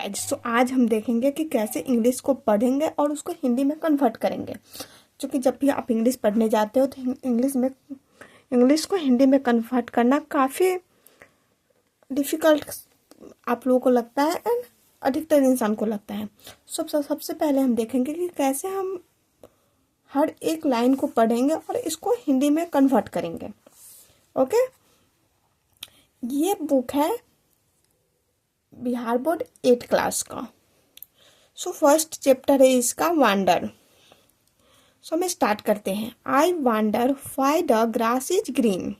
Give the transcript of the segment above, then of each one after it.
Guys, सो आज हम देखेंगे कि कैसे इंग्लिश को पढ़ेंगे और उसको हिंदी में कन्वर्ट करेंगे। क्योंकि जब भी आप इंग्लिश पढ़ने जाते हो तो इंग्लिश को हिंदी में कन्वर्ट करना काफ़ी डिफ़िकल्ट आप लोगों को लगता है एंड अधिकतर इंसान को लगता है। सबसे पहले हम देखेंगे कि कैसे हम हर एक लाइन को पढ़ेंगे और इसको हिंदी में कन्वर्ट करेंगे। ओके, ये बुक है बिहार बोर्ड 8 क्लास का। सो फर्स्ट चैप्टर है इसका वांडर। सो हम स्टार्ट करते हैं। I wonder why the grass is green.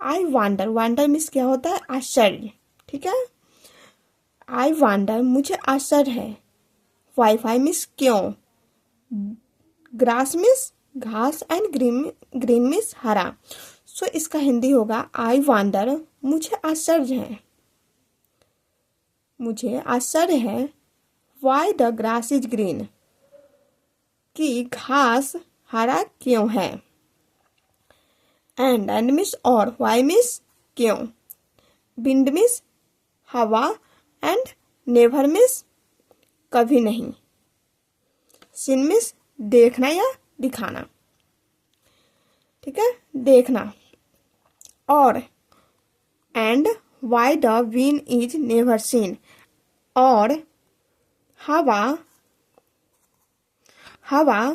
I wonder, wonder means क्या होता है? आश्चर्य। ठीक है, आई वांडर मुझे आश्चर्य है। वाई, वाई मीन्स क्यों। ग्रास मीन्स घास एंड ग्रीन मीन्स हरा। सो इसका हिंदी होगा आई वांडर मुझे आश्चर्य है, मुझे आश्चर्य है। Why the grass is green, कि घास हरा क्यों है। एंड मीन्स और, वाई मीन्स क्यों। विंड मीन्स हवा एंड नेवर मीन्स कभी नहीं। सीन मीन्स देखना या दिखाना। ठीक है, देखना। और and why the wind is never seen, और हवा हवा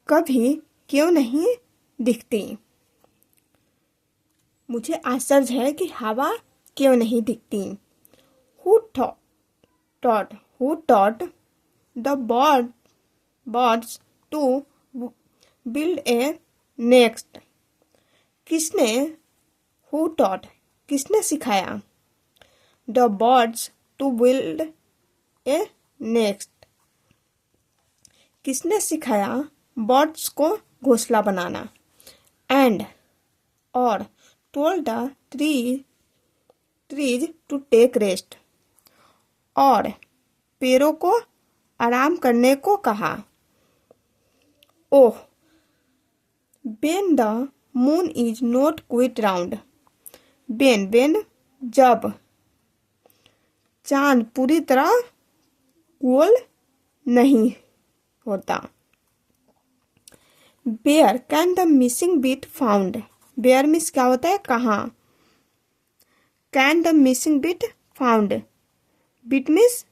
कभी क्यों नहीं दिखती। मुझे आश्चर्य है कि हवा क्यों नहीं दिखती। Who taught the birds to build a nest? किसने, who taught, किसने सिखाया the birds to build a nest? किसने सिखाया बर्ड्स को घोंसला बनाना। एंड और told the trees to take rest, और पेड़ों को आराम करने को कहा। ओह, when the moon is not quite round, when जब चांद पूरी तरह गोल नहीं होता। Where can the missing bit found? Where means क्या होता है? कहाँ। Can the missing bit found? Bit means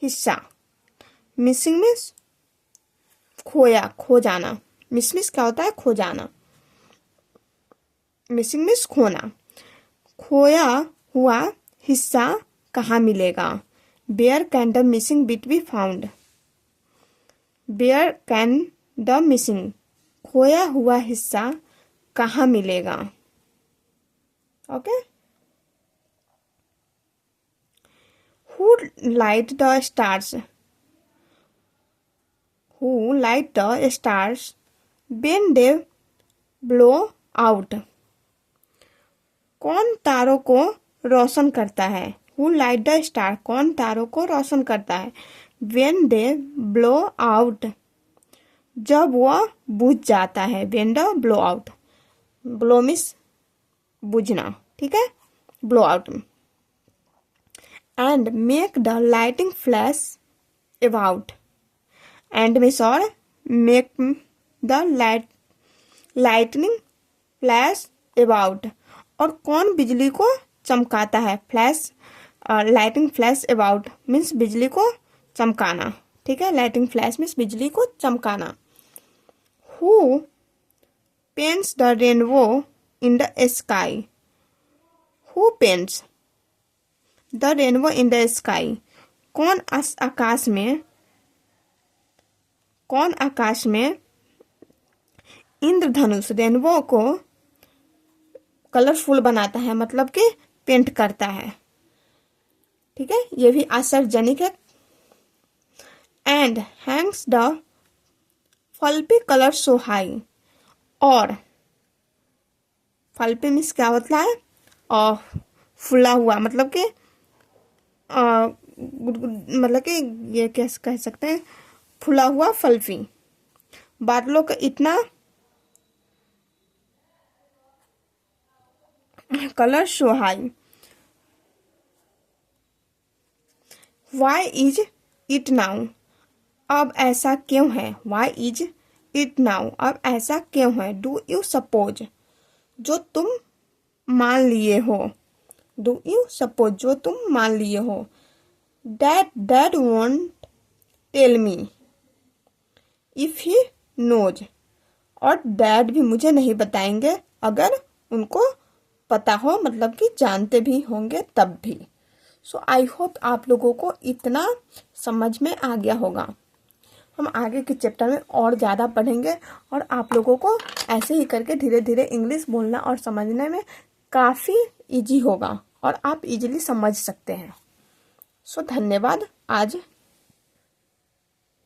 हिस्सा। Missing मीन्स खोया, खो जाना। मिस मीन्स क्या होता है? खो जाना। Missing मीन्स खोना। खोया हुआ हिस्सा कहाँ मिलेगा। Where can the missing bit be found? Where can the missing, खोया हुआ हिस्सा कहाँ मिलेगा। Okay, Who light the stars? Who light the stars when they blow out? कौन तारों को रोशन करता है। Who light the star, कौन तारों को रोशन करता है। When they blow out, जब वह बुझ जाता है। When the blow out, blow means बुझना। ठीक है, blow out। And make the lightning flash about, and means और, make the lightning flash about, और कौन बिजली को चमकाता है। Flash, lighting flash about means बिजली को चमकाना। ठीक है, लाइटिंग फ्लैश मीन्स बिजली को चमकाना। Who paints the rainbow in the sky? Who paints the rainbow in the sky? कौन आकाश में इंद्रधनुष, रेनबो को कलरफुल बनाता है, मतलब कि पेंट करता है। ठीक है, ये भी आश्चर्यजनक है। And hangs the fluffy clouds so high, और फल्पी मीन्स क्या होता है? फुला हुआ, मतलब कि मतलब कि ये कैसे कह सकते हैं? फुला हुआ फल्फी। बादलों का इतना colour so high why is it now, अब ऐसा क्यों है। वाई इज इट नाउ, अब ऐसा क्यों है। डू यू सपोज, जो तुम मान लिए हो। डू यू सपोज, जो तुम मान लिए हो। Dad won't tell me if he knows, और डैड भी मुझे नहीं बताएंगे अगर उनको पता हो, मतलब कि जानते भी होंगे तब भी। सो आई होप आप लोगों को इतना समझ में आ गया होगा। हम आगे के चैप्टर में और ज़्यादा पढ़ेंगे और आप लोगों को ऐसे ही करके धीरे धीरे इंग्लिश बोलना और समझने में काफ़ी इजी होगा और आप इजीली समझ सकते हैं। सो धन्यवाद आज